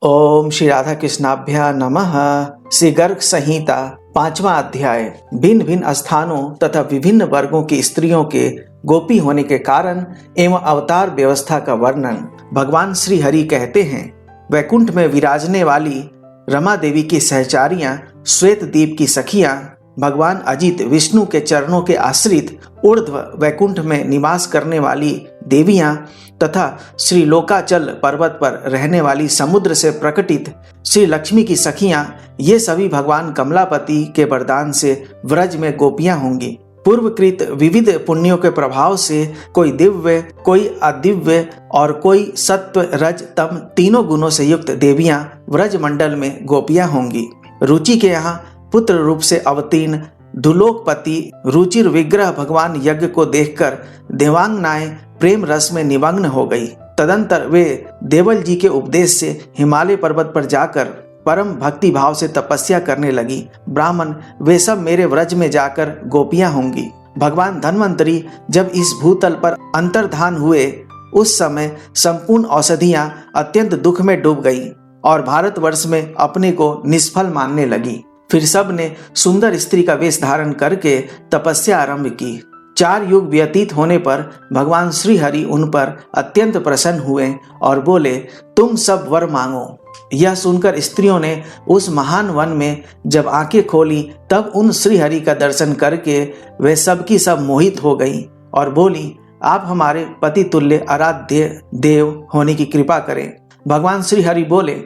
ओम श्री राधा कृष्णाभ्या नमः। श्री गर्ग संहिता 5वां अध्याय। भिन्न भिन्न स्थानों तथा विभिन्न वर्गों की स्त्रियों के गोपी होने के कारण एवं अवतार व्यवस्था का वर्णन। भगवान श्री हरि कहते हैं, वैकुंठ में विराजने वाली रमा देवी की सहचारियां, श्वेत दीप की सखियां, भगवान अजित विष्णु के चरणों के आश्रित ऊर्ध्व वैकुंठ में निवास करने वाली देवियां तथा श्री लोकाचल पर्वत पर रहने वाली समुद्र से प्रकटित श्री लक्ष्मी की सखियां, ये सभी भगवान कमलापति के वरदान से व्रज में गोपियां होंगी। पूर्वकृत विविध पुण्यों के प्रभाव से कोई दिव्य, कोई अदिव्य और कोई सत्व रज तम तीनों गुणों से युक्त देवियां व्रज मंडल में गोपियां होंगी। रुचि के यहाँ पुत्र रूप से अवतीर्ण दुलोकपति रुचिर विग्रह भगवान यज्ञ को देखकर देवांगनाएं प्रेम रस में निमग्न हो गई। तदंतर वे देवल जी के उपदेश से हिमालय पर्वत पर जाकर परम भक्ति भाव से तपस्या करने लगी। ब्राह्मण वे सब मेरे व्रज में जाकर गोपियां होंगी। भगवान धन्वंतरी जब इस भूतल पर अंतर्धान हुए, उस समय संपूर्ण औषधियां अत्यंत दुख में डूब गई और भारतवर्ष में अपने को निष्फल मानने लगी। फिर सब ने सुंदर स्त्री का वेश धारण करके तपस्या आरंभ की। 4 युग व्यतीत होने पर भगवान श्री हरि उन पर अत्यंत प्रसन्न हुए और बोले, तुम सब वर मांगो। यह सुनकर स्त्रियों ने उस महान वन में जब आंखें खोली, तब उन श्री हरि का दर्शन करके वे सब की सब मोहित हो गई और बोली, आप हमारे पति तुल्य आराध्य देव होने की कृपा करें। भगवान श्री हरि बोले,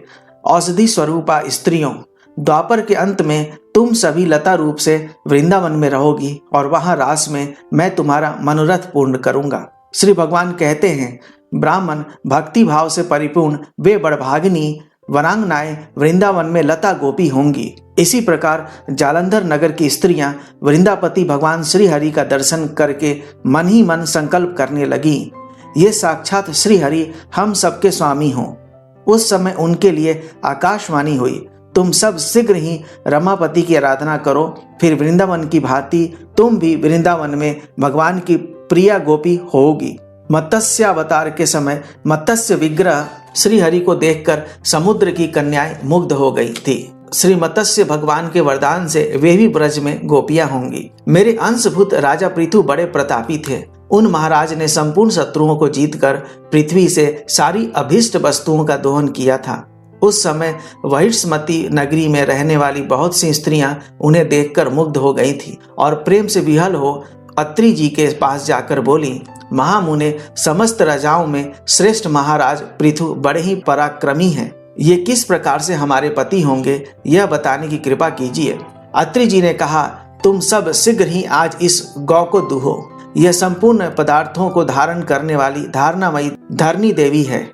औषधि स्वरूपा स्त्रियों, द्वापर के अंत में तुम सभी लता रूप से वृंदावन में रहोगी और वहां रास में मैं तुम्हारा मनोरथ पूर्ण करूंगा। श्री भगवान कहते हैं, ब्राह्मण भक्ति भाव से परिपूर्ण वे बड़भागिनी वरांगनाएं वृंदावन में लता गोपी होंगी। इसी प्रकार जालंधर नगर की स्त्रियां वृंदापति भगवान श्री हरि का दर्शन करके मन ही मन संकल्प करने लगी, ये साक्षात श्री हरि हम सबके स्वामी हों। उस समय उनके लिए आकाशवाणी हुई, तुम सब शीघ्र ही रमापति की आराधना करो, फिर वृंदावन की भांति तुम भी वृंदावन में भगवान की प्रिया गोपी होगी। मत्स्यावतार के समय मत्स्य विग्रह श्री हरि को देखकर समुद्र की कन्याएं मुग्ध हो गई थी। श्री मत्स्य भगवान के वरदान से वे भी ब्रज में गोपियां होंगी। मेरे अंशभूत राजा पृथु बड़े प्रतापी थे। उन महाराज ने संपूर्ण शत्रुओं को जीतकर पृथ्वी से सारी अभीष्ट वस्तुओं का दोहन किया था। उस समय वहिष्मती नगरी में रहने वाली बहुत सी स्त्रियां उन्हें देखकर मुग्ध हो गई थी और प्रेम से विहल हो अत्रि जी के पास जाकर बोली, महामुने, समस्त राजाओं में श्रेष्ठ महाराज पृथु बड़े ही पराक्रमी हैं। ये किस प्रकार से हमारे पति होंगे, यह बताने की कृपा कीजिए। अत्रि जी ने कहा, तुम सब शीघ्र ही आज इस गौ को दुहो। यह संपूर्ण पदार्थों को धारण करने वाली धारणामयी धरणी देवी है।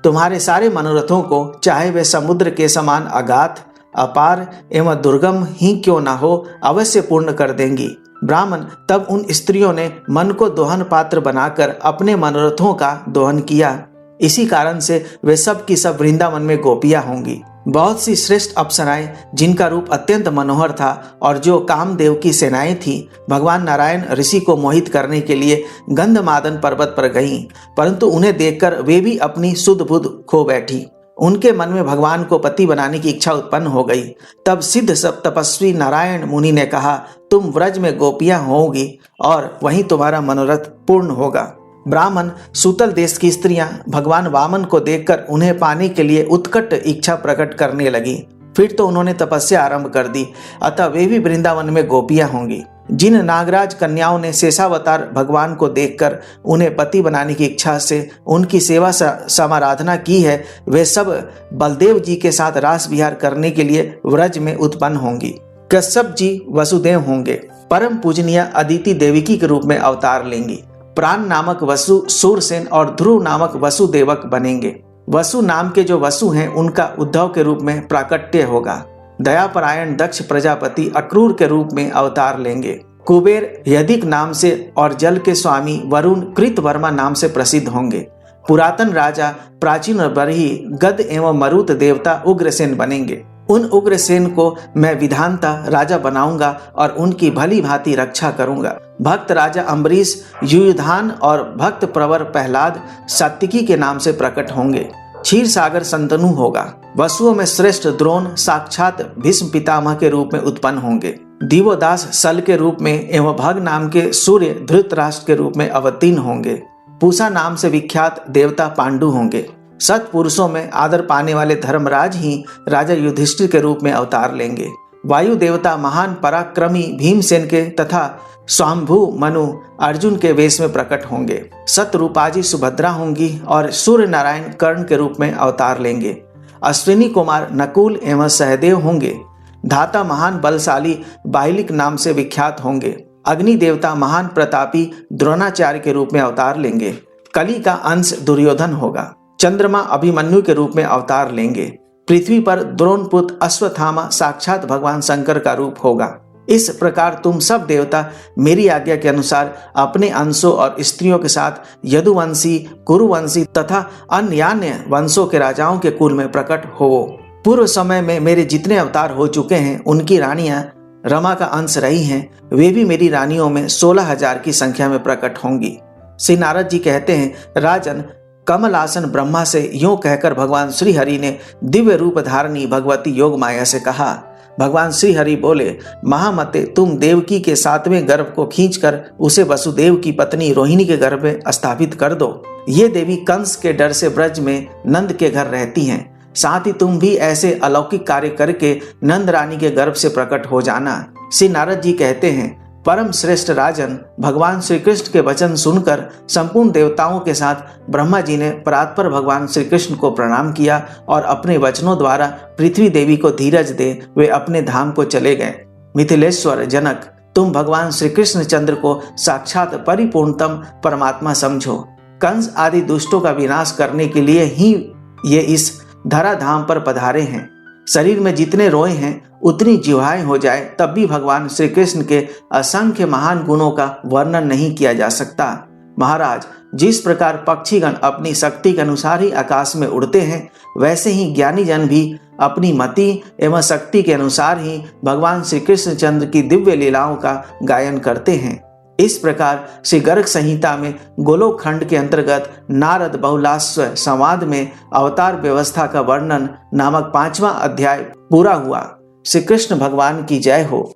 तुम्हारे सारे मनोरथों को, चाहे वे समुद्र के समान अगाध, अपार एवं दुर्गम ही क्यों ना हो, अवश्य पूर्ण कर देंगी। ब्राह्मण तब उन स्त्रियों ने मन को दोहन पात्र बनाकर अपने मनोरथों का दोहन किया। इसी कारण से वे सब की सब वृंदावन में गोपियां होंगी। बहुत सी श्रेष्ठ अप्सराएं, जिनका रूप अत्यंत मनोहर था और जो कामदेव की सेनाएं थी, भगवान नारायण ऋषि को मोहित करने के लिए गंधमादन पर्वत पर गईं, परंतु उन्हें देखकर वे भी अपनी सुध बुध खो बैठी। उनके मन में भगवान को पति बनाने की इच्छा उत्पन्न हो गई। तब सिद्ध सब तपस्वी नारायण मुनि ने कहा, तुम व्रज में गोपियां होगी और वहीं तुम्हारा मनोरथ पूर्ण होगा। ब्राह्मण सूतल देश की स्त्रियां भगवान वामन को देखकर उन्हें पाने के लिए उत्कट इच्छा प्रकट करने लगी। फिर तो उन्होंने तपस्या आरंभ कर दी, अतः वे भी वृंदावन में गोपियां होंगी। जिन नागराज कन्याओं ने शेषावतार भगवान को देखकर उन्हें पति बनाने की इच्छा से उनकी सेवा समाराधना की है, वे सब बलदेव जी के साथ रास विहार करने के लिए व्रज में उत्पन्न होंगी। कश्यप जी वसुदेव होंगे। परम पूजनीय अदिति देविकी के रूप में अवतार लेंगी। प्राण नामक वसु सूरसेन और ध्रुव नामक वसुदेवक बनेंगे। वसु नाम के जो वसु हैं, उनका उद्धव के रूप में प्राकट्य होगा। दयापरायण दक्ष प्रजापति अक्रूर के रूप में अवतार लेंगे। कुबेर यदिक नाम से और जल के स्वामी वरुण कृतवर्मा नाम से प्रसिद्ध होंगे। पुरातन राजा प्राचीन बरही गद एवं मरुत देवता उग्रसेन बनेंगे। उन उग्रसेन को मैं विधानता राजा बनाऊंगा और उनकी भली भांति रक्षा करूंगा। भक्त राजा अम्बरीश युयुधान और भक्त प्रवर प्रहलाद सात्विकी के नाम से प्रकट होंगे। क्षीर सागर संतनु होगा। वसुओं में श्रेष्ठ द्रोण साक्षात भीष्म पितामह के रूप में उत्पन्न होंगे। दिवोदास सल के रूप में एवं भग नाम के सूर्य धृतराष्ट्र के रूप में अवतीर्ण होंगे। पूषा नाम से विख्यात देवता पांडु होंगे। सत्पुरुषों में आदर पाने वाले धर्मराज ही राजा युधिष्ठिर के रूप में अवतार लेंगे। वायु देवता महान पराक्रमी भीमसेन के तथा स्वाम्भु मनु अर्जुन के वेश में प्रकट होंगे। सतरूपाजी सुभद्रा होंगी और सूर्य नारायण कर्ण के रूप में अवतार लेंगे। अश्विनी कुमार नकुल एवं सहदेव होंगे। धाता महान बलशाली बाहिलिक नाम से विख्यात होंगे। अग्नि देवता महान प्रतापी द्रोणाचार्य के रूप में अवतार लेंगे। कली का अंश दुर्योधन होगा। चंद्रमा अभिमन्यु के रूप में अवतार लेंगे। पृथ्वी पर द्रोणपुत्र अश्वत्थामा साक्षात भगवान शंकर का रूप होगा। इस प्रकार तुम सब देवता मेरी आज्ञा के अनुसार अपने अंशों और स्त्रियों के साथ यदुवंशी, कुरुवंशी तथा अन्य वंशों के राजाओं के कुल में प्रकट होवो। पूर्व समय में मेरे जितने अवतार हो चुके हैं उनकी रानियां रमा का अंश रही हैं, वे भी मेरी रानियों में 16,000 की संख्या में प्रकट होंगी। श्री नारद जी कहते हैं, राजन, कमलासन ब्रह्मा से यूं कहकर भगवान श्री हरि ने दिव्य रूप धारणी भगवती योग माया से कहा। भगवान श्री हरि बोले, महामते, तुम देवकी के 7वें गर्भ को खींचकर उसे वसुदेव की पत्नी रोहिणी के गर्भ में स्थापित कर दो। ये देवी कंस के डर से ब्रज में नंद के घर रहती हैं। साथ ही तुम भी ऐसे अलौकिक कार्य करके नंद रानी के गर्भ से प्रकट हो जाना। श्री नारद जी कहते हैं, परम श्रेष्ठ राजन, भगवान श्री कृष्ण के वचन सुनकर संपूर्ण देवताओं के साथ ब्रह्मा जी ने परात्पर भगवान श्री कृष्ण को प्रणाम किया और अपने वचनों द्वारा पृथ्वी देवी को धीरज दे वे अपने धाम को चले गए। मिथिलेश्वर जनक, तुम भगवान श्री कृष्ण चंद्र को साक्षात परिपूर्णतम परमात्मा समझो। कंस आदि दुष्टों का विनाश करने के लिए ही ये इस धरा धाम पर पधारे हैं। शरीर में जितने रोए हैं उतनी जिह्वाएं हो जाए तब भी भगवान श्री कृष्ण के असंख्य महान गुणों का वर्णन नहीं किया जा सकता। महाराज, जिस प्रकार पक्षीगण अपनी शक्ति के अनुसार ही आकाश में उड़ते हैं, वैसे ही ज्ञानी जन भी अपनी मति एवं शक्ति के अनुसार ही भगवान श्री कृष्ण चंद्र की दिव्य लीलाओं का गायन करते हैं। इस प्रकार श्री गर्ग संहिता में गोलोक खंड के अंतर्गत नारद बहुलाश्व संवाद में अवतार व्यवस्था का वर्णन नामक 5वां अध्याय पूरा हुआ। श्री कृष्ण भगवान की जय हो।